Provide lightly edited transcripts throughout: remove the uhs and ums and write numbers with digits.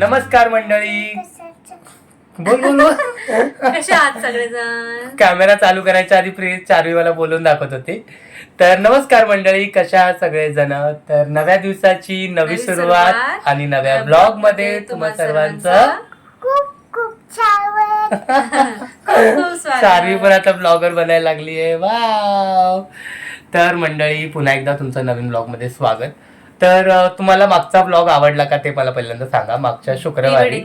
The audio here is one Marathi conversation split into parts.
नमस्कार मंडळी. बोल बोल बोल. कसे आहात सगळेजण? कॅमेरा चालू करायच्या आधी प्लीज चारवी मला बोलून दाखवत होते. तर नमस्कार मंडळी, कशा आहात सगळेजण. तर नव्या दिवसाची नवी सुरुवात आणि नव्या ब्लॉग मध्ये तुम्हा सर्वांचं खूप खूप छान. चारवी पण आता ब्लॉगर बनायला लागली आहे. वाव. तर मंडळी पुन्हा एकदा तुमचं नवीन ब्लॉग मध्ये स्वागत. तर तुम्हाला मागचा ब्लॉग आवडला का ते मला पहिल्यांदा सांगा. मागच्या शुक्रवारी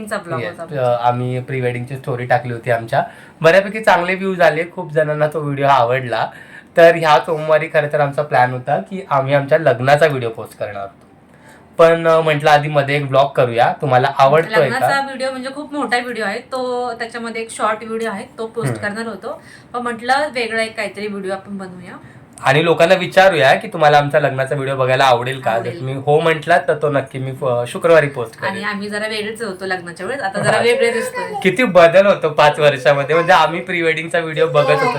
आम्ही प्री वेडिंगची स्टोरी टाकली होती. आमच्या बऱ्यापैकी चांगले व्ह्यूज आले, खूप जणांना तो व्हिडिओ आवडला. तर ह्या सोमवारी खरं तर आमचा प्लॅन होता की आम्ही आमच्या लग्नाचा व्हिडिओ पोस्ट करणार होतो, पण म्हटलं आधी मध्ये एक ब्लॉग करूया. तुम्हाला आवडतोय का? लग्नाचा व्हिडिओ म्हणजे खूप मोठा व्हिडिओ आहे तो, त्याच्यामध्ये एक शॉर्ट व्हिडिओ आहे तो पोस्ट करणार होतो, पण म्हटलं वेगळा एक काहीतरी व्हिडिओ आपण बनवूया आणि लोकांना विचारूया की तुम्हाला आमचा लग्नाचा व्हिडिओ बघायला आवडेल का. जर तुम्ही हो म्हटला तर तो नक्की मी शुक्रवारी पोस्ट करेन. आणि आम्ही जरा वेगळेच होतो लग्नाच्या वेळेस, आता जरा वेगळे दिसतोय. किती बदल होतो 5 वर्षामध्ये. म्हणजे आम्ही प्री वेडिंगचा व्हिडिओ बघत होतो.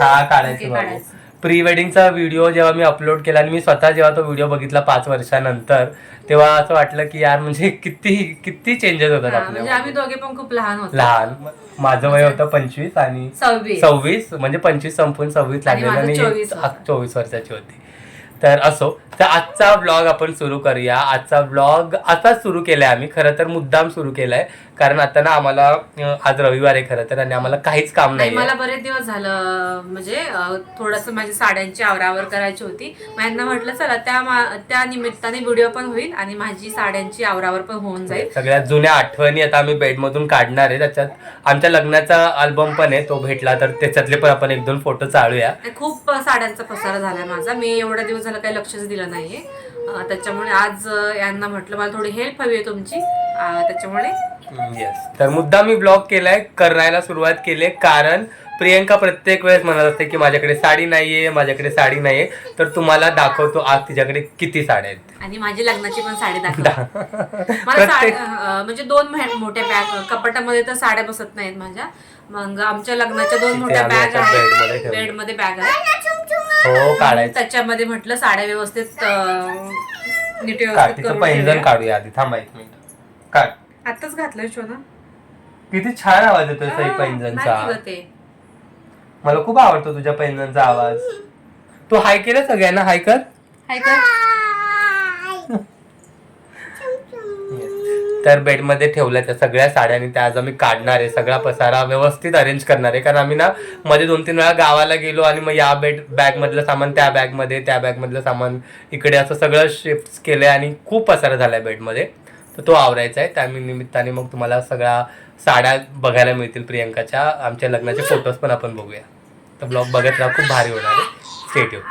हा काढायचं. प्री वेडिंगचा व्हिडिओ जेव्हा मी अपलोड केला आणि मी स्वतः जेव्हा तो व्हिडिओ बघितला 5 वर्षानंतर, तेव्हा असं वाटलं की यार म्हणजे किती चेंजेस होतात म्हणजे आपल्या. आम्ही दोघे पण खूप लहान होतो. लहान. माझं वय होतं 25 आणि 26, म्हणजे 25 संपून 26 लागलेलं आणि 24 वर्षाची होती. तर असो, तर आजचा ब्लॉग आपण सुरू करूया. आजचा ब्लॉग असाच सुरू केलाय आम्ही, खरं तर मुद्दाम सुरू केलाय, कारण आता ना आम्हाला आज रविवार आहे खरं तर, आणि आम्हाला काहीच काम नाही. मला बरेच दिवस झालं म्हणजे थोडस माझी साड्यांची आवरावर करायची होती. यांना म्हटलं चला त्या निमित्ताने व्हिडिओ पण होईल आणि माझी साड्यांची आवरावर पण होऊन जाईल. सगळ्यात जुन्या आठवणी आता आम्ही बेडमधून काढणार आहे. त्याच्यात आमच्या लग्नाचा अल्बम पण आहे, तो भेटला तर त्याच्यातले पण आपण 1-2 फोटो चालूया. खूप साड्यांचा पसारा झालाय माझा, मी एवढ्या दिवस झालं काही लक्षच दिलं नाहीये. त्याच्यामुळे आज यांना म्हटलं मला थोडी हेल्प हवी आहे तुमची, त्याच्यामुळे येस. तर मुद्दा मी ब्लॉग केलाय, करायला सुरुवात केली, कारण प्रियंका प्रत्येक वेळेस म्हणत असते की माझ्याकडे साडी नाहीये, माझ्याकडे साडी नाहीये. तर तुम्हाला दाखवतो आज तिच्याकडे किती साड्या आहेत. आणि माझी लग्नाची पण साडी दाखव. मला म्हणजे 2 मोठ्या बॅग, कपाटामध्ये तर साड्या बसत नाहीत माझ्या. मग आमच्या लग्नाच्या 2 मोठ्या बॅग आहेत, बेडमध्ये बॅग हो काढायचं. त्याच्यामध्ये म्हटलं साड्या व्यवस्थित नीट तिचं पैंजण काढूया आधी. थांबा 1 मिनिट. काढ. आताच घातलंय शोना. किती छान आवाज येतोय सई पैंजणचा. मला खूप आवडतो तुझ्या पैंजणचा आवाज. तू हाय केलं सगळ्यांना? हाय कर. हाय कर. तर बेडमध्ये ठेवल्या त्या सगळ्या साड्या आणि त्या आज आम्ही काढणार आहे. सगळा पसारा व्यवस्थित अरेंज करणार आहे, कारण आम्ही ना मध्ये 2-3 वेळा गावाला गेलो आणि मग या बॅग मधलं सामान त्या बॅगमध्ये, त्या बॅग मधलं सामान इकडे, असं सगळं शिफ्ट केलंय आणि खूप पसारा झालाय बेडमध्ये. तर तो आवरायचा आहे. त्या निमित्ताने मग तुम्हाला सगळ्या साड्या बघायला मिळतील प्रियंकाच्या. आमच्या लग्नाचे फोटोज पण आपण बघूया. तर ब्लॉग बघत राहा, खूप भारी होणार आहे. Stay tune.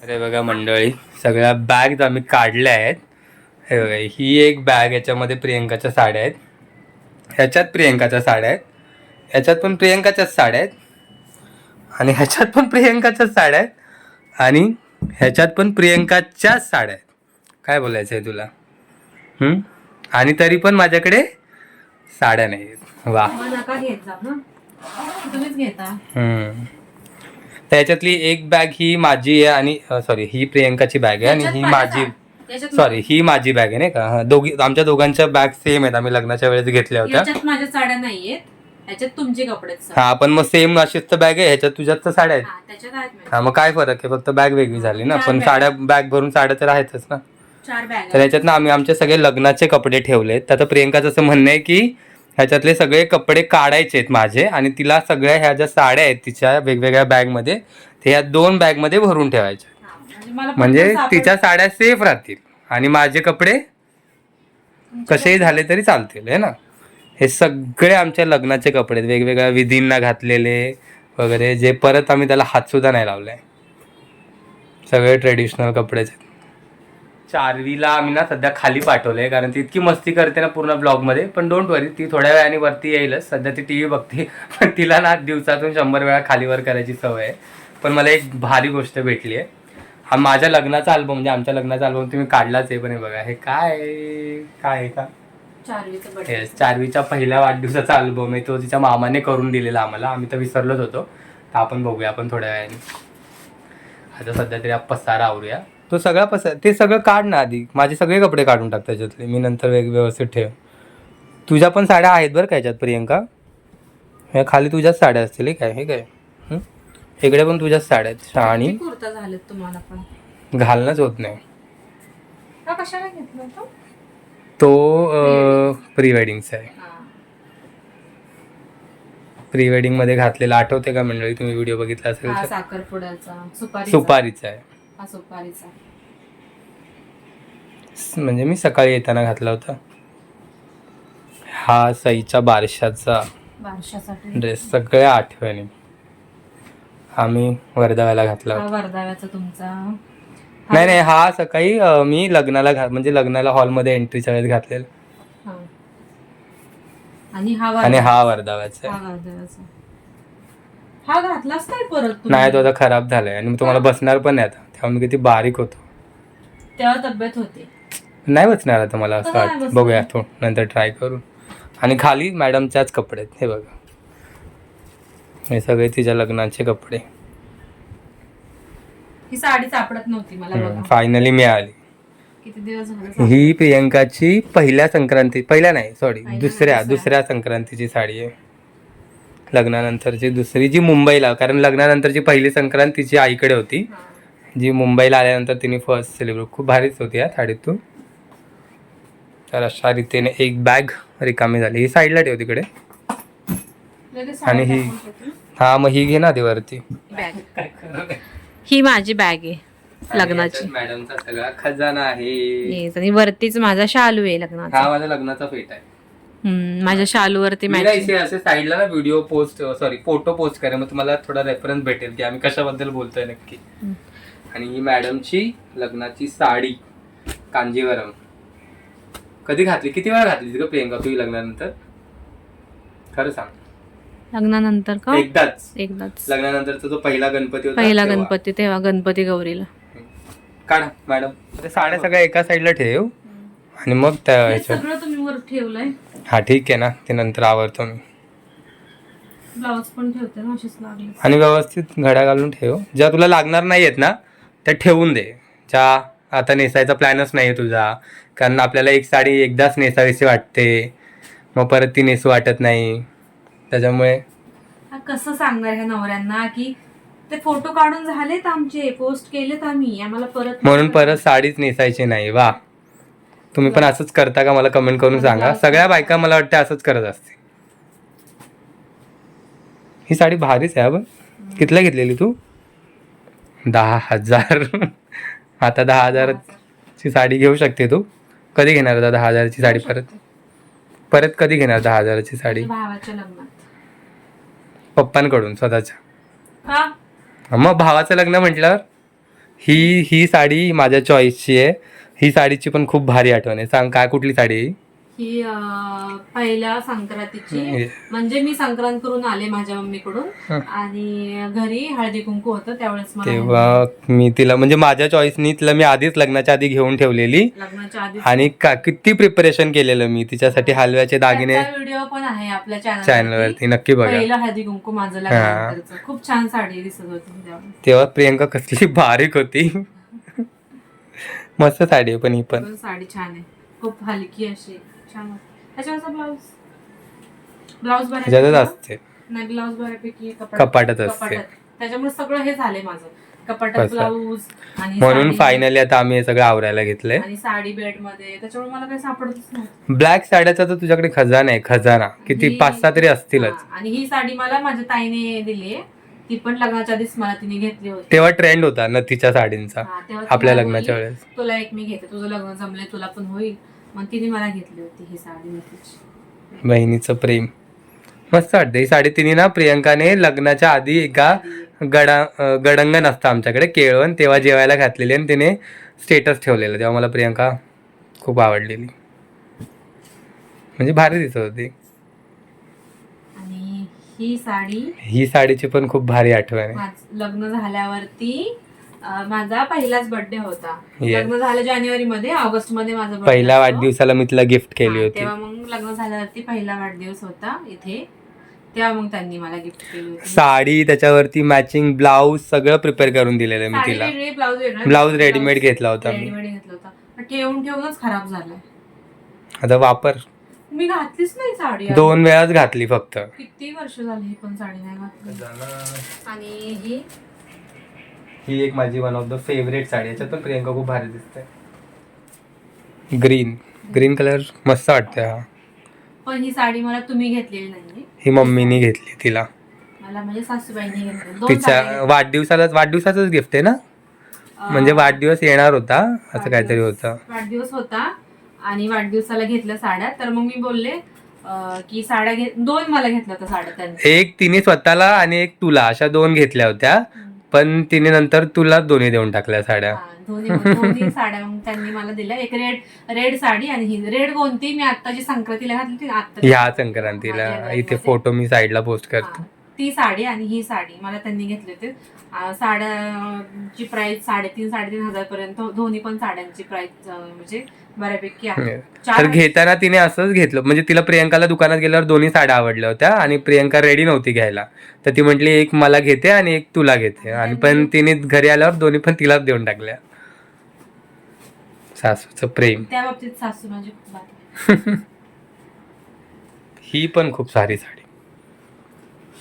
अरे बघा मंडळी, सगळ्या बॅग्स आम्ही काढल्या आहेत. हे बघा, ही एक बॅग, याच्यामध्ये प्रियंकाच्या साड्या आहेत, ह्याच्यात प्रियंकाच्या साड्या आहेत, ह्याच्यात पण प्रियंकाच्याच साड्या आहेत, आणि ह्याच्यात पण प्रियंकाच्याच साड्या आहेत, आणि ह्याच्यात पण प्रियंकाच्याच साड्या आहेत. काय बोलायचं आहे तुला? आणि तरी पण माझ्याकडे साड्या नाही आहेत. वा. त्याच्यातली एक बॅग ही माझी आहे, आणि सॉरी ही प्रियंकाची बॅग आहे, आणि ही माझी, सॉरी ही माझी बॅग आहे नाही का. आमच्या दोघांच्या बॅग सेम आहेत, आम्ही लग्नाच्या वेळेस घेतल्या होत्या. माझ्या साड्या नाहीयेत, ह्याच्यात तुमचे कपडे. हा पण मग सेम अशीच तर बॅग आहे, ह्याच्यात तुझ्यात तर साड्या आहेत. हा मग काय फरक आहे, फक्त बॅग वेगळी झाली ना, पण साड्या, बॅग भरून साड्या तर आहेतच ना. तर ह्याच्यात ना आम्ही आमचे सगळे लग्नाचे कपडे ठेवलेत. आता प्रियंकाचं असं म्हणणं आहे की ह्याच्यातले सगळे कपडे काढायचे आहेत माझे, आणि तिला सगळ्या ह्या ज्या साड्या आहेत तिच्या वेगवेगळ्या बॅगमध्ये, ते ह्या 2 बॅगमध्ये भरून ठेवायच्या, म्हणजे तिच्या साड्या सेफ राहतील आणि माझे कपडे कसेही झाले तरी चालतील, है ना. हे सगळे आमच्या लग्नाचे कपडे, वेगवेगळ्या विधींना घातलेले वगैरे, जे परत आम्ही त्याला हातसुद्धा नाही लावलाय. सगळे ट्रेडिशनल कपडेच आहेत. चारवीला आम्ही ना सध्या खाली पाठवलंय, कारण ती इतकी मस्ती करते ना पूर्ण ब्लॉगमध्ये. पण डोंट वरी, ती थोड्या वेळाने वरती येईलच. सध्या ती TV बघते, पण तिला ना दिवसातून 100 वेळा खालीवर करायची सवय आहे. पण मला एक भारी गोष्ट भेटली आहे. हा माझ्या लग्नाचा अल्बम, म्हणजे आमच्या लग्नाचा अल्बम तुम्ही काढलाच आहे, पण हे बघा, हे काय आहे का, चारवीच्या पहिल्या वाढदिवसाचा अल्बम आहे. तो तिच्या मामाने करून दिलेला आम्हाला, आम्ही तर विसरलोच होतो. तर आपण बघूया आपण थोड्या वेळाने. आता सध्या तरी पसारा आवरूया. तो सगळा ते सगळं काढ ना आधी, माझे सगळे कपडे काढून टाक त्याच्यातले, मी नंतर व्यवस्थित ठेव. तुझ्या पण साड्या आहेत बरं का याच्यात प्रियंका, ह्या खाली तुझ्याच साड्या असतील हे काय, हे काय इकडे पण तुझ्याच साड्या आहेत. आणि किती कुर्ता झालेत तुम्हाला पण, घालणंच होत नाही. हा कशाला घेतला होता? तो प्री वेडिंगचा आहे. प्री वेडिंग मध्ये घातलेला आठवते का मंडळी, तुम्ही व्हिडिओ बघितला असेल हा तर? साखरपुड्याचा सुपारीचा आहे. हा सुपारीचा. म्हणजे मी सकाळी येताना घातला होता. हा सईच्या बारशाचा बारशासाठी ड्रेस, सगळ्या आठवणी आम्ही वर्धाव्याला घातला हा होता. वर्धाव्याचा तुमचा. नाही नाही, हा सकाळी मी लग्नाला म्हणजे लग्नाला हॉलमध्ये एंट्रीच्या वेळेस घातलेला. हा. आणि हा हा वर्धाव्याचा आहे. हा वर्धाव्याचा. हा घातलाच नाही परत तुम्ही? नाही, तो आता खराब झालाय आणि तुम्हाला बसणार पण नाही आता, तेव्हा मी किती बारीक होतो. तेव्हा तब्येत होती. नाही बसणार आता मला असं कसं नाही वाटतं. बसणार? बघूया थोडं नंतर ट्राय करू. आणि खाली मॅडमच्याच कपडे आहेत, हे बघा, हे सगळे तिच्या लग्नाचे कपडे. ही साडी सापडत नव्हती मला बघा. फायनली मिळाली. किती दिवस झाले. ही प्रियंकाची पहिल्या पहिल्या दुसऱ्या संक्रांतीची साडी आहे. लग्नानंतरची दुसरी, जी मुंबईला, कारण लग्नानंतरची पहिली संक्रांत तिची आईकडे होती, जी मुंबईला आल्यानंतर तिने फर्स्ट सेलिब्रेट. खूप भारीच होती या साडीतून. तर अशा रीतीने एक बॅग रिकामी झाली. ही साईडला ठेव तिकडे. आणि ही हा, मग ही घे ना ती वरती. ही माझी बॅग आहे लग्नाची. मॅडमचा सगळा खजाना आहे. आणि वरतीच माझा शालू आहे लग्नाचा. हा माझा लग्नाचा फेट आहे. माझ्या शालूवरती असे साईडला ना व्हिडिओ फोटो पोस्ट करेल, मग तुम्हाला थोडा रेफरन्स भेटेल की आम्ही कशाबद्दल बोलतोय नक्की. आणि ही मॅडमची लग्नाची साडी कांजीवरम. कधी घातली, किती वेळा घातली का प्रियंका तुझी लग्नानंतर? खरं सांग. लग्नानंतर का? एकदाच. लग्नानंतरचा जो पहिला गणपती होता, पहिला गणपती, तेव्हा गणपती गौरीला. काढा मॅडम, साड्या सगळ्या एका साईडला ठेव आणि मग त्या सगळं तुम्ही वर ठेवलंय. हा ठीक आहे ना, ते नंतर आवरतो मी. ब्लाउज पण ठेवते ना, अशीच लागली. आणि व्यवस्थित घड्या घालून ठेव. ज्या तुला लागणार नाही आहेत ना त्या ठेवून दे, ज्या आता नेसायचा प्लॅनच नाही आहे तुझा. कारण आपल्याला एक साडी एकदाच नेसावीशी वाटते, मग परत ती नेसू वाटत नाही. त्याच्यामुळे कसं सांगणार ह्या नवऱ्यांना की ते फोटो काढून झालेत आमचे, पोस्ट केलेत आम्ही, आम्हाला परत म्हणून परत साडीच नेसायची नाही. वा, तुम्ही पण असंच करता का? मला कमेंट करून सांगा. सगळ्या बायका मला वाटतं असंच करत असते. ही साडी भारीच आहे. कितीला घेतलेली तू? 10,000. आता 10,000ची साडी घेऊ शकते तू. कधी घेणार आता 10,000ची साडी? परत कधी घेणार 10,000ची साडी? भावाच्या लग्नात. पप्पांकडून स्वतःच्या? मग भावाचं लग्न म्हटल्यावर ही साडी माझ्या चॉईसची आहे. ही साडीची पण खूप भारी आठवण आहे. सांग काय, कुठली साडी आहे ही? पहिल्या संक्रांतीची, म्हणजे मी संक्रांत करून आले माझ्या मम्मीकडून आणि घरी हळदी कुंकू होतं त्यावेळेस तेव्हा मी तिला, म्हणजे माझ्या चॉईसनी तिला मी आधीच लग्नाच्या आधी घेऊन ठेवलेली. लग्नाच्या आधी आणि किती प्रिपरेशन केलेलं मी तिच्यासाठी. हलव्याचे दागिने व्हिडिओ पण आहे आपल्या चॅनलवरती, नक्की बघा. पहिलं हळदी कुंकू माझं लग्नानंतरचं. खूप छान साडी दिसत होती तेव्हा. प्रियंका कसली बारीक होती. मस्त साडी आहे. पण ही पण साडी छान आहे, खूप हलकी अशी छान. त्याच्यावरचा ब्लाऊज ह्याच्यातच असते नाही, ब्लाऊज बऱ्यापैकी कपाटात असते. त्याच्यामुळे सगळं हे झालंय माझं, कपाटात ब्लाऊज. आणि म्हणून फायनली आता आम्ही हे सगळं आवरायला घेतलंय. आणि साडी बेड मध्ये, त्याच्यामुळे मला काही सापडतच नाही. ब्लॅक साड्याचा तर तुझ्याकडे खजाना आहे. खजाना किती, 5-6 तरी असतीलच. आणि ही साडी मला माझ्या ताईने दिली आहे. ती पण लग्नाच्या आधीच मला तिने घेतली होती. तेव्हा ट्रेंड होता नथीच्या साडींचा आपल्या लग्नाच्या वेळेस. तुला एक मी घेते, तुझं लग्न जमले, तुला पण होईल. मग तिने मला घेतली होती ही साडी नथीची. बहिणीचं प्रेम मस्त वाटतं. ही साडी तिने ना प्रियंकाने लग्नाच्या आधी एका गडंगण असतं आमच्याकडे केळवण, तेव्हा जेवायला घातलेली आणि तिने स्टेटस ठेवलेलं. तेव्हा मला प्रियंका खूप आवडलेली, म्हणजे भारी दिसत होती. आणि ही साडीची पण खूप भारी आठवण आहे. लग्न झाल्यावरती माझा पहिलाच बर्थडे होता. लग्न झालं जानेवारी मध्ये, ऑगस्ट मध्ये माझा पहिल्या वाढदिवसाला मी तिला गिफ्ट केली होती. तेव्हा मग लग्न झाल्यावरती पहिला वाढदिवस होता इथे. त्या मग त्यांनी मला गिफ्ट केली होती. साडी त्याच्यावरती मॅचिंग ब्लाऊज सगळं प्रिपेअर करून दिलेलं मी साडी तिला. वेगळी, ब्लाऊज वेगळा. ब्लाऊज रेडीमेड घेतला होता मी. रेडीमेड घेतला होता. पण ठेवून ठेवूनच खराब झालाय. आता वापर. मी घातलीच नाही साडी. 2 वेळाच घातली फक्त. किती वर्ष झाली ही पण साडी नाही घातली. आणि ही एक माझी one of the favourite sari. याच्यात पण प्रियंका खूप भारी दिसते. ग्रीन कलर मस्त वाटते. हा पण ही साडी मला तुम्ही घेतलेली नाहीये. ही मम्मीनी घेतली तिला. मला म्हणजे सासूबाईंनी घेतली. 2 तिच्या साड्या. वाढदिवसाचंच गिफ्ट आहे ना. म्हणजे वाढदिवस येणार होता असं काहीतरी होतं. वाढदिवस होता आणि वाढदिवसाला घेतल्या साड्या. तर मग मी बोलले की साड्या 2 मला घेतल्या होत्या साड्या त्यांनी. एक तिने स्वतःला आणि एक तुला अशा 2 घेतल्या होत्या. पण तिने नंतर तुला दोन्ही देऊन टाकल्या साड्या. दोन्ही साड्या मग त्यांनी मला दिल्या. एक रेड साडी आणि ही रेड कोणती मी आत्ताची संक्रांतीला घातली ती. आता ह्या संक्रांतीला इथे फोटो मी साईडला पोस्ट करतो. ती साडी आणि ही साडी मला त्यांनी घेतली होती. साड्यांची प्राइस 3,500-3,500 पर्यंत दोन्ही पण साड्यांची प्राइस म्हणजे बऱ्यापैकी आहे. तर घेताना तिने असंच घेतलं. म्हणजे तिला प्रियंकाला दुकानात गेल्यावर दोन्ही साड्या आवडल्या होत्या आणि प्रियंका रेडी नव्हती घ्यायला. तर ती म्हटली एक मला घेते आणि एक तुला घेते. आणि पण तिने घरी आल्यावर दोन्ही पण तिलाच देऊन टाकल्या. सासूचं प्रेम. त्या बाबतीत सासू माझी खूप भारी. ही पण खूप सारी साडी.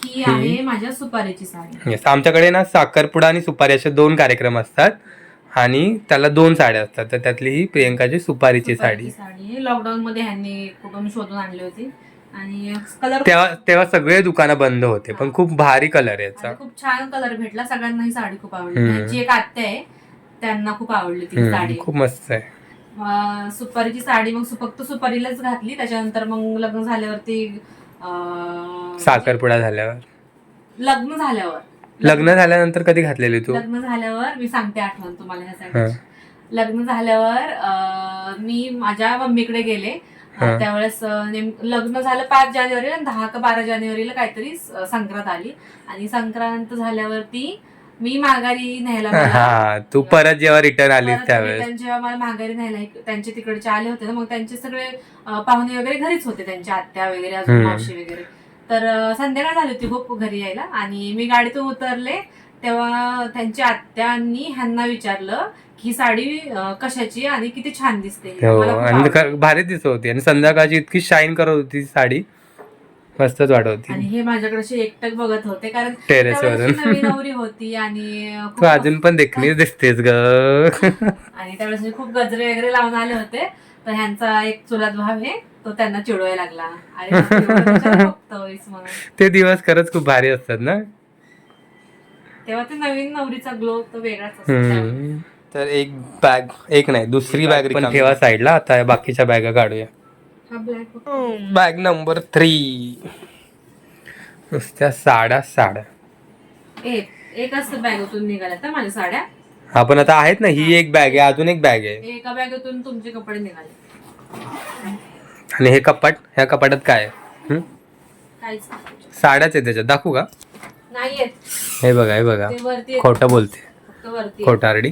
ही आहे माझ्या सुपारीची साडी. येस, आमच्याकडे ना साखरपुडा आणि सुपारी असे 2 कार्यक्रम असतात आणि त्याला 2 साड्या असतात. तर त्यातली ही प्रियंकाची सुपारीची साडी. लॉकडाऊन मध्ये ह्यांनी कुठून शोधून आणली होती आणि कलर तेव्हा सगळे दुकानं बंद होते. पण खूप भारी कलर याचा. खूप छान कलर भेटला. सगळ्यांना ही साडी खूप आवडली. जी एक आत्या आहे त्यांना खूप आवडली ती साडी. खूप मस्त आहे. सुपारीची साडी मग फक्त सुपारीलाच घातली. त्याच्यानंतर मग लग्न झाल्यावरती साखरपुडा झाल्यावर लग्न झाल्यानंतर कधी घातलेली तू? लग्न झाल्यावर मी सांगते आठवण तुम्हाला ह्या साडी. लग्न झाल्यावर मी माझ्या मम्मीकडे गेले. त्यावेळेस लग्न झालं 5 जानेवारीला 10 का 12 जानेवारीला काहीतरी संक्रांत आली. आणि संक्रांत झाल्यावरती मी माघारी न्यायला तू परत जेव्हा रिटर्न आलीस त्यावेळेस जेव्हा मला माघारी न्यायला त्यांचे तिकडचे आले होते ना. मग त्यांचे सगळे पाहुणे वगैरे घरीच होते. त्यांच्या आत्या वगैरे अजून मावशी वगैरे. तर संध्याकाळ झाली होती खूप घरी यायला. आणि मी गाडीतून उतरले तेव्हा त्यांच्या आत्यांनी ह्यांना विचारलं ही साडी कशाची आणि किती छान दिसते. आणि भारी दिसत होती आणि संध्याकाळची इतकी शाईन करत होती साडी. मस्तच वाटत होती. आणि हे माझ्याकडे एकटक बघत होते कारण टेरेस वरून नवीन नवरी होती आणि तू अजून पण देखणीच दिसतेस ग. आणि त्यावेळेस खूप गजरे वगैरे लावून आले होते. तर ह्यांचा एक चुलत भाव आहे तो त्यांना चिडवायला लागला. अरे ते दिवस खरंच खूप भारी असतात ना. तेव्हा ते नवीन नवरीचा ग्लो तो वेगळाच असतो. तर एक नाही दुसरी बॅग पण ठेवा साईडला. आता बाकीच्या बॅगा काढूया. Bag number 3. नुसत्या साड्या एकच बॅगेतून निघाल्या तर माझ्या साड्या. आपण आता आहेत ना. ही एक बॅग आहे, अजून एक बॅग आहे. एका बॅगेतून तुमचे कपडे निघाले. आणि हे कपाट, ह्या कपाटात काय आहे? साड्याच आहे त्याच्यात. दाखवू का? नाही. हे बघा खोटं बोलते. खोटारडी.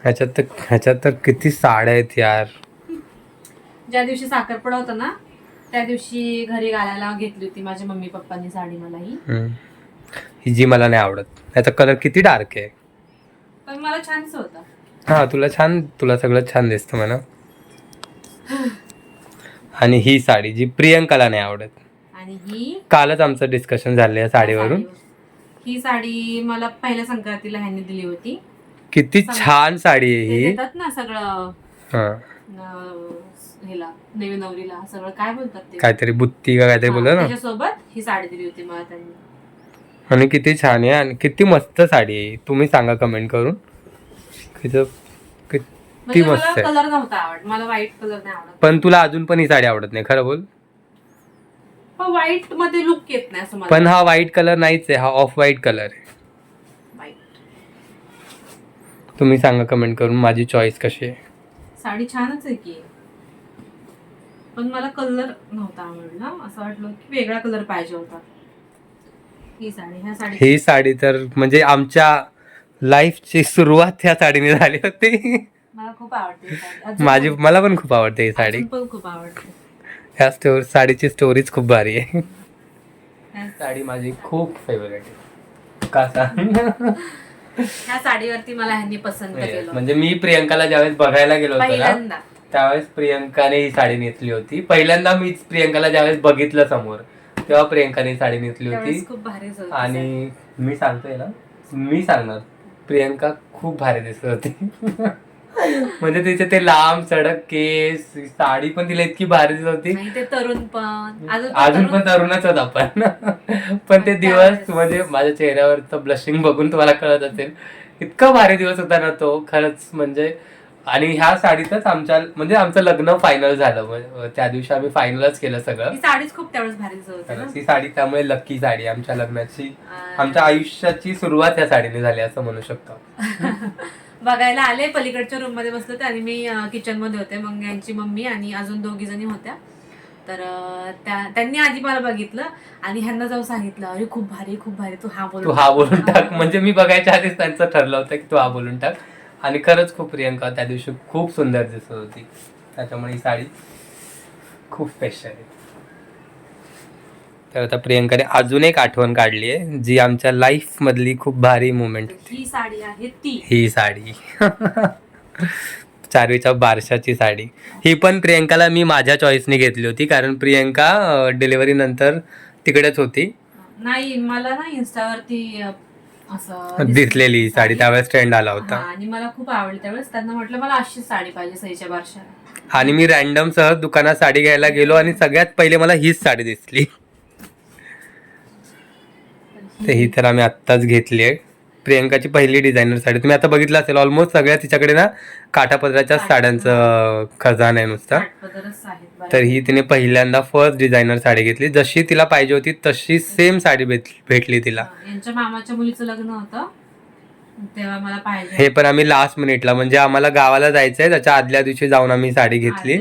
ह्याच्यात तर किती साड्या आहेत यार. ज्या दिवशी साखरपुडा होता ना त्या दिवशी घरी घालायला घेतली होती माझ्या मम्मी पप्पांनी साडी. मला ही जी मला नाही आवडत. याचा कलर किती डार्क आहे. पण मला छानच होता. तुला सगळं छान दिसतं म्हणा. आणि ही साडी जी प्रियंकाला नाही आवडत. आणि ही कालच आमचं डिस्कशन झालं या साडीवरून. ही साडी मला पहिल्या संक्रांतीला ह्यांनी दिली होती. किती छान साडी आहे ही. देतात ना सगळं नवीन नवरीला सगळं काय बोलतात ते काहीतरी बुत्ती का काहीतरी बोलतात ना. त्याच्यासोबत ही साडी दिली होती मला त्यांनी. आणि किती छान आहे आणि किती मस्त साडी आहे. तुम्ही सांगा कमेंट करून किती मस्त आहे. कलर नव्हता आवडत मला. व्हाईट कलर नाही आवडत. पण तुला अजून पण ही साडी आवडत नाही खरं बोल. व्हाईट मध्ये लुक येत नाही असं मला. पण हा व्हाईट कलर नाहीच आहे. हा ऑफ व्हाईट कलर आहे. तुम्ही सांगा कमेंट करून माझी चॉईस कशी आहे. साडी छानच आहे की. पण मला कलर नव्हता आवडला. असं वाटलं की वेगळा कलर पाहिजे होता. ही साडी तर म्हणजे आमच्या लाईफची सुरुवात ह्या साडीने झाली होती. मला खूप आवडते. मला पण खूप आवडते ही साडी. पण खूप आवडते. ह्या साडीची स्टोरीच खूप भारी आहे. साडी माझी खूप फेवरेट आहे. का सांग? ह्या साडीवरती मला ह्यांनी पसंत केलं. म्हणजे मी प्रियंकाला ज्यावेळेस बघायला गेलो होतो ना पहिल्यांदा त्यावेळेस प्रियंकाने ही साडी नेसली होती. पहिल्यांदा मी प्रियंकाला ज्यावेळेस बघितलं समोर तेव्हा प्रियंकाने ही साडी नेसली होती. त्यावेळेस खूप भारी दिसत होती आणि मी सांगतोय ना, मी सांगणार प्रियंका खूप भारी दिसत होती. म्हणजे तिचे ते लांब सडक केस, साडी पण तिला इतकी भारी दिसत होती. आणि ते तरुण पण अजून पण तरुणच होत आपण. पण ते दिवस म्हणजे माझ्या चेहऱ्यावरचं ब्लशिंग बघून तुम्हाला कळत असेल, इतका भारी दिवस होता ना तो खरंच. म्हणजे आणि ह्या साडीतच आमचं लग्न फायनल झालं. त्या दिवशी आम्ही फायनलच केलं सगळं. ही साडीच खूप त्यावेळेस भारी दिसत होती ना. ती साडी त्यामुळे लकी साडी आमच्या लग्नाची, आमच्या आयुष्याची सुरुवात ह्या साडीने झाली असं म्हणू शकतो. बघायला आले. पलीकडच्या रूम मध्ये बसले होते आणि मी किचन मध्ये होते. मग यांची मम्मी आणि अजून 2 जणी होत्या. तर त्यांनी आधी मला बघितलं आणि ह्यांना जाऊन सांगितलं, अरे खूप भारी खूप भारी, तू हा बोलून टाक. म्हणजे मी बघायच्या आधीच त्यांचं ठरलं होतं की तू हा बोलून टाक. आणि खरंच खूप प्रियंका त्या दिवशी खूप सुंदर दिसत होती. त्याच्यामुळे ही साडी खूप स्पेशल आहे. तर आता प्रियंकाने अजून एक आठवण काढली आहे जी आमच्या लाईफ मधली खूप भारी मुमेंट. ही साडी आहे ती. ही साडी चारवीच्या बारशाची साडी. ही पण प्रियंकाला मी माझ्या चॉईसने घेतली होती कारण प्रियंका डिलिव्हरी नंतर तिकडेच होती. नाही, मला ना इंस्टावरती असं दिसलेली साडी, त्यावेळेस ट्रेंड आला होता आणि मला खूप आवडली. त्यावेळेस त्यांना म्हटलं मला अशीच साडी पाहिजे सईच्या बारशाला. आणि मी रॅन्डम सह दुकानात साडी घ्यायला गेलो आणि सगळ्यात पहिले मला हीच साडी दिसली. तर ही तर आम्ही आत्ताच घेतली आहे. प्रियंकाची पहिली डिझायनर साडी. तुम्ही आता बघितलं असेल ऑलमोस्ट सगळ्या तिच्याकडे ना काठापदराच्या साड्यांचं खजान आहे नुसता. तर ही तिने पहिल्यांदा फर्स्ट डिझायनर साडी घेतली. जशी तिला पाहिजे होती तशी सेम साडी भेटली तिला. यांच्या मामाच्या मुलीचं लग्न होतं तेव्हा मला पाहिजे. हे पण आम्ही लास्ट मिनिटला, म्हणजे आम्हाला गावाला जायचंय त्याच्या आदल्या दिवशी जाऊन आम्ही साडी घेतली.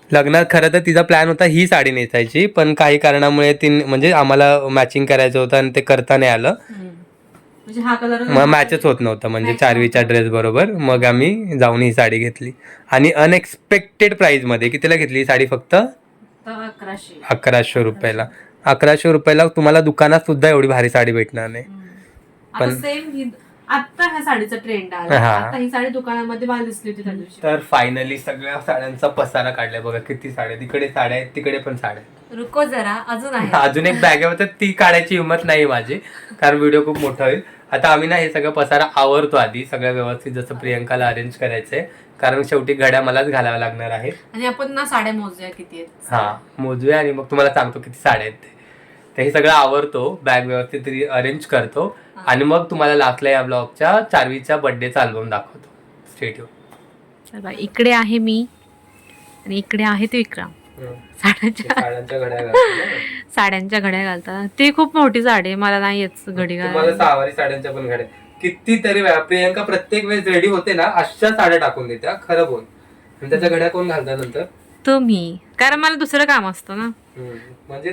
लग्नात खरं तर तिचा प्लॅन होता ही साडी नेसायची, पण काही कारणामुळे म्हणजे आम्हाला मॅचिंग करायचं होतं आणि ते करता नाही आलं. म्हणजे हा कलर मग मॅचच होत नव्हतं म्हणजे चारवीच्या ड्रेस बरोबर. मग आम्ही जाऊन ही साडी घेतली आणि अनएक्सपेक्टेड प्राइस मध्ये. कितीला घेतली ही साडी? फक्त 1100 रुपयाला. 1100 रुपयाला तुम्हाला दुकानात सुद्धा एवढी भारी साडी भेटणार नाही. पण सेम आता ह्या साडीचा ट्रेंड आला. आता ही साडी दुकानामध्ये मला दिसली होती त्या दिवशी. तर फायनली सगळ्या साड्यांचा पसारा काढलाय. बघा किती साड्या, तिकडे साड्या आहेत, तिकडे पण साड्या. रुको जरा, अजून एक बॅग आहे, तर ती काढायची हिंमत नाही माझी कारण व्हिडिओ खूप मोठा होईल. आता आम्ही ना हे सगळं पसारा आवरतो आधी, सगळं व्यवस्थित जसं प्रियंकाला अरेंज करायचंय कारण शेवटी घड्या मलाच घालाव्या लागणार आहे. आणि आपण ना साड्या मोजूया किती आहेत. हा मोजूया आणि मग तुम्हाला सांगतो किती साड्या आहेत ते. तर हे सगळं आवरतो, बॅग व्यवस्थित अरेंज करतो आणि मग तुम्हाला लास्टला या ब्लॉगच्या चारवीच्या बर्थडेचा अल्बम दाखवतो. स्टेट हो. इकडे आहे मी आणि इकडे आहे ते विक्रम. साड्यांच्या घड्या घालतात. ती खूप मोठी साडी आहे, मला नाही येत घडी घालायला. सहावारी साड्यांच्या पण घड्या कितीतरी वेळा प्रियंका प्रत्येक वेळेस रेडी होते ना अशा साड्या टाकून देत्या. खरं बोल. त्याच्या घड्या कोण घालतात नंतर? तुम्ही. कारण मला दुसरं काम असतं ना. म्हणजे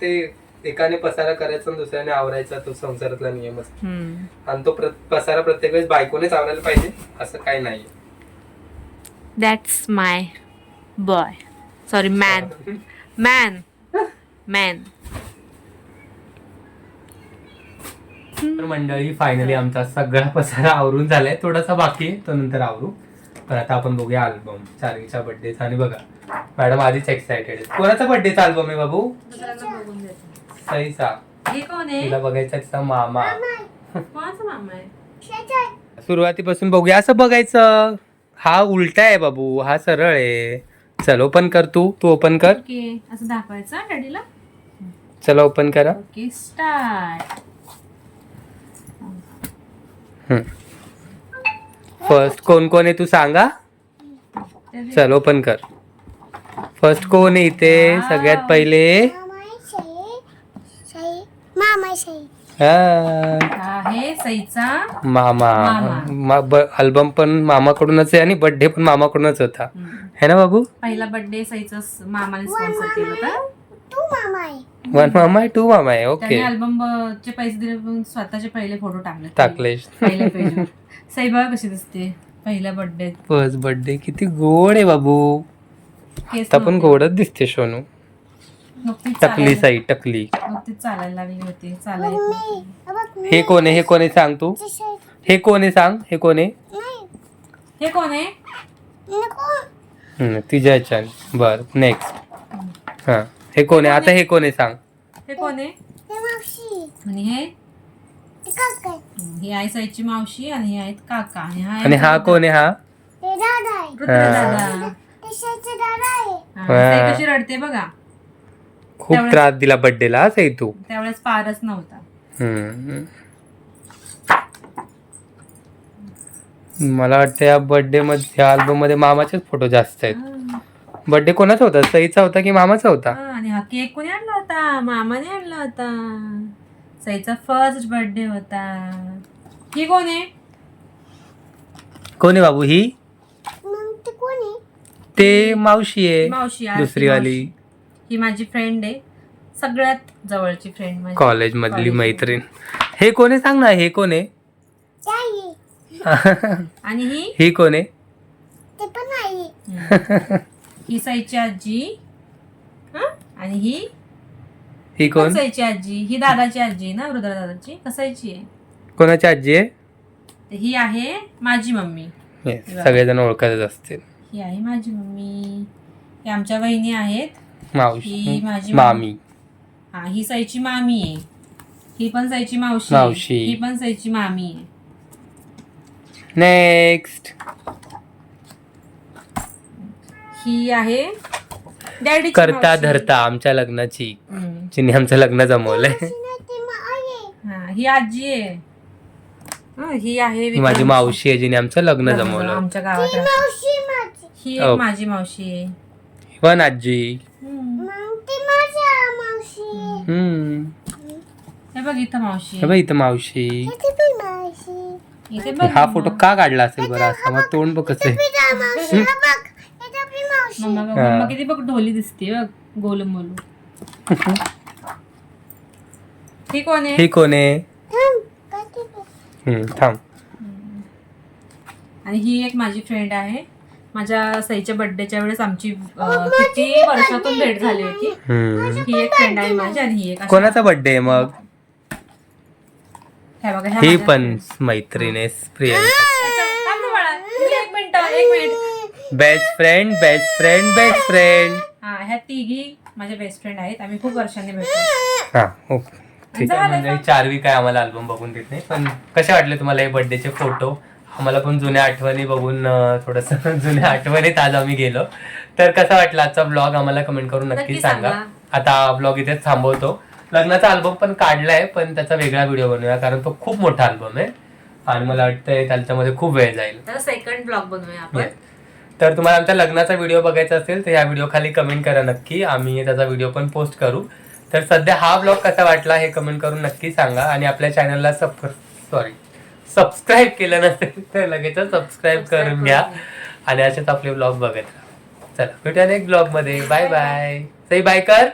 ते एकाने पसारा करायचा आणि दुसऱ्याने आवरायचा, तो संसारातला नियम असतो. आणि तो पसारा प्रत्येक वेळेस बायकोनेच आवरायला पाहिजे असं काही नाही. That's my boy, sorry man. तर मंडळी फायनली आमचा सगळा पसारा आवरून झालाय. थोडासा बाकी आहे तो नंतर आवरू. पण आता आपण बघूया अल्बम चारवीच्या बर्थडेचा. आणि बघा मॅडम आधीच एक्सायटेड आहे. कोणाचा बर्थडेचा अल्बम आहे बाबू? सईचा. तिला बघायचा तिचा मामा. सुरुवातीपासून बघूया. असं बघायचं. हा उलटा आहे बाबू, हा सरळ आहे. चल ओपन कर. तू ओपन कर. असं दाखवायचं डॅडीला. चला ओपन करा. Okay start. फर्स्ट कोण कोण आहे तू सांगा. चल ओपन कर. फर्स्ट कोण आहे इथे सगळ्यात पहिले? आहे सईचा मामा. अल्बम पण मामाकडूनच आहे आणि बर्थडे पण मामाकडूनच होता है ना बाबू? पहिला बर्थडे सईचा मामाने स्पॉन्सर केला होता. वन मामा आहे, टू मामा आहे. ओके. अल्बमचे पैसे दिले, स्वतःचे पहिले फोटो टाकले. पहिल्या पेजवर. सई बघा कशी दिसते पहिल्या बर्थडे. फर्स्ट बर्थडे किती गोड आहे बाबू. केस आता पण नव्हते. गोडच दिसते सोनू. नुकतीच टकली चालायला- साई टकली. नुकतीच चालायला लागली होती चालायला मम्मी बघ हे कोण आहे? हे कोण आहे सांग तू. हे कोण आहे सांग. हे कोण आहे? हे कोण आहे? नको तिच्या ह्याच्याने. बर नेक्स्ट. हा हे कोण आहे? आता हे कोण आहे सांग. हे कोण आहे? ते मावशी आणि हे ते काका ही आहे साईची मावशी आणि हे आहेत काका आणि आणि हा कोण आहे? हा ते दादा आहे रुद्र दादा. ते शेचे दादा आहे हा, साई कशी रडते बघा. खूप त्रास दिला बर्थडेला सई तू. त्यावेळेस फारच नव्हता. मला वाटतं या बर्थडे मध्ये अल्बम मध्ये मामाचेच फोटो जास्त आहेत. बर्थडे कोणाचा होता? सईचा होता की मामाचा होता? आणि हा केक कोणी आणला होता? मामाने आणला होता. साईचा फर्स्ट बर्थडे होता. ही कोण आहे? कोण आहे बाबू? ही मग ते कोणी ते मावशी आहे. मावशी आरती दुसरी वाली मावशी. ही माझी फ्रेंड आहे, सगळ्यात जवळची फ्रेंड माझी. कॉलेज मधली कॉलेज मैत्रीण. हे कोण आहे सांग ना. हे कोण आहे? आहे आणि ही ही कोण आहे? ते पण आहे ही साईची आजी. हं? आणि ही ही कोण? कसायची आजी. ही दादाची आजी आहे ना, रुद्र दादाची. कसायची आहे. कोणाची आजी आहे? तर ही आहे माझी मम्मी. Yes, सगळेजण ओळखतच असतील. ही आहे माझी मम्मी. ही आमच्या वहिनी आहेत. ही मावशी माझी मामी. हा ही साईची मामी आहे. ही पण साईची मावशी मावशी. आहे. ही पण साईची मामी आहे. नेक्स्ट. ही आहे डॅडी करता धरता आमच्या लग्नाची, जिने आमचं लग्न जमवलंय. ते आहे ही आजी आहे. ही आहे ही माझी मावशी आहे जिने आमचं लग्न जमवलं. आमच्या गावात राहते. मावशी माझी ही एक Oh. माझी मावशी आहे. पण आजी. मग ती माझ्या मावशी हे बघ इथं मावशी हे आहे. बघ इथं मावशी. ते पण मावशी इथे बघ हा फोटो का काढला असेल बरं असा? मग तोंड बघ कसं आहे. पिता मावशी हा बघ ते पण मावशी मम्मा किती बघ ढोली दिसते बघ गोलू मोलू. ही कोण आहे? हे कोण आहे? काय ते बघ. थांब. आणि ही एक माझी फ्रेंड आहे. माझ्या सईच्या बर्थडेच्या वेळेस आमची किती वर्षातून भेट झाली होती. ही एक फ्रेंड आहे माझी आणि ही एक अशी- कोणाचा बर्थडे आहे मग? हे बघा ह्या ही माझ्या- पण मैत्रीण आहे प्रियंका. थांब ना बाळा. एक minute. Best friend best friend best friend. हा ह्या तिघी माझ्या बेस्ट फ्रेंड आहेत. आम्ही खूप वर्षांनी भेटलो. हा ओके ठीक आहे. म्हणजे चारवी काय आम्हाला अल्बम बघून देत नाही, पण कसे वाटले तुम्हाला हे बर्थडेचे फोटो? आम्हाला पण जुन्या आठवणी बघून थोडस जुन्या आठवणीत आज आम्ही गेलो. तर कसा वाटला आजचा ब्लॉग आम्हाला कमेंट करून नक्की नक्की सांगा. सांगा. आता ब्लॉग इथेच थांबवतो. लग्नाचा अल्बम पण काढलाय, पण त्याचा वेगळा व्हिडिओ बनवूया कारण तो खूप मोठा अल्बम आहे आणि मला वाटतंय त्याच्यामध्ये खूप वेळ जाईल. तर सेकंड ब्लॉग बनवूया आपण. तर तुम्हाला आमच्या लग्नाचा व्हिडिओ बघायचा असेल तर या व्हिडिओ खाली कमेंट करा नक्की. आम्ही त्याचा व्हिडिओ पण पोस्ट करू. तर सध्या हा ब्लॉग कसा वाटला हे कमेंट करून नक्की सांगा. आणि आपल्या चॅनलला सबस्क्राईब केलं नसेल तर लगेच सबस्क्राईब करून घ्या आणि असेच आपले ब्लॉग बघत राहा. चला भेटूया नेक्स्ट ब्लॉग मध्ये. Bye bye. सई बाय कर.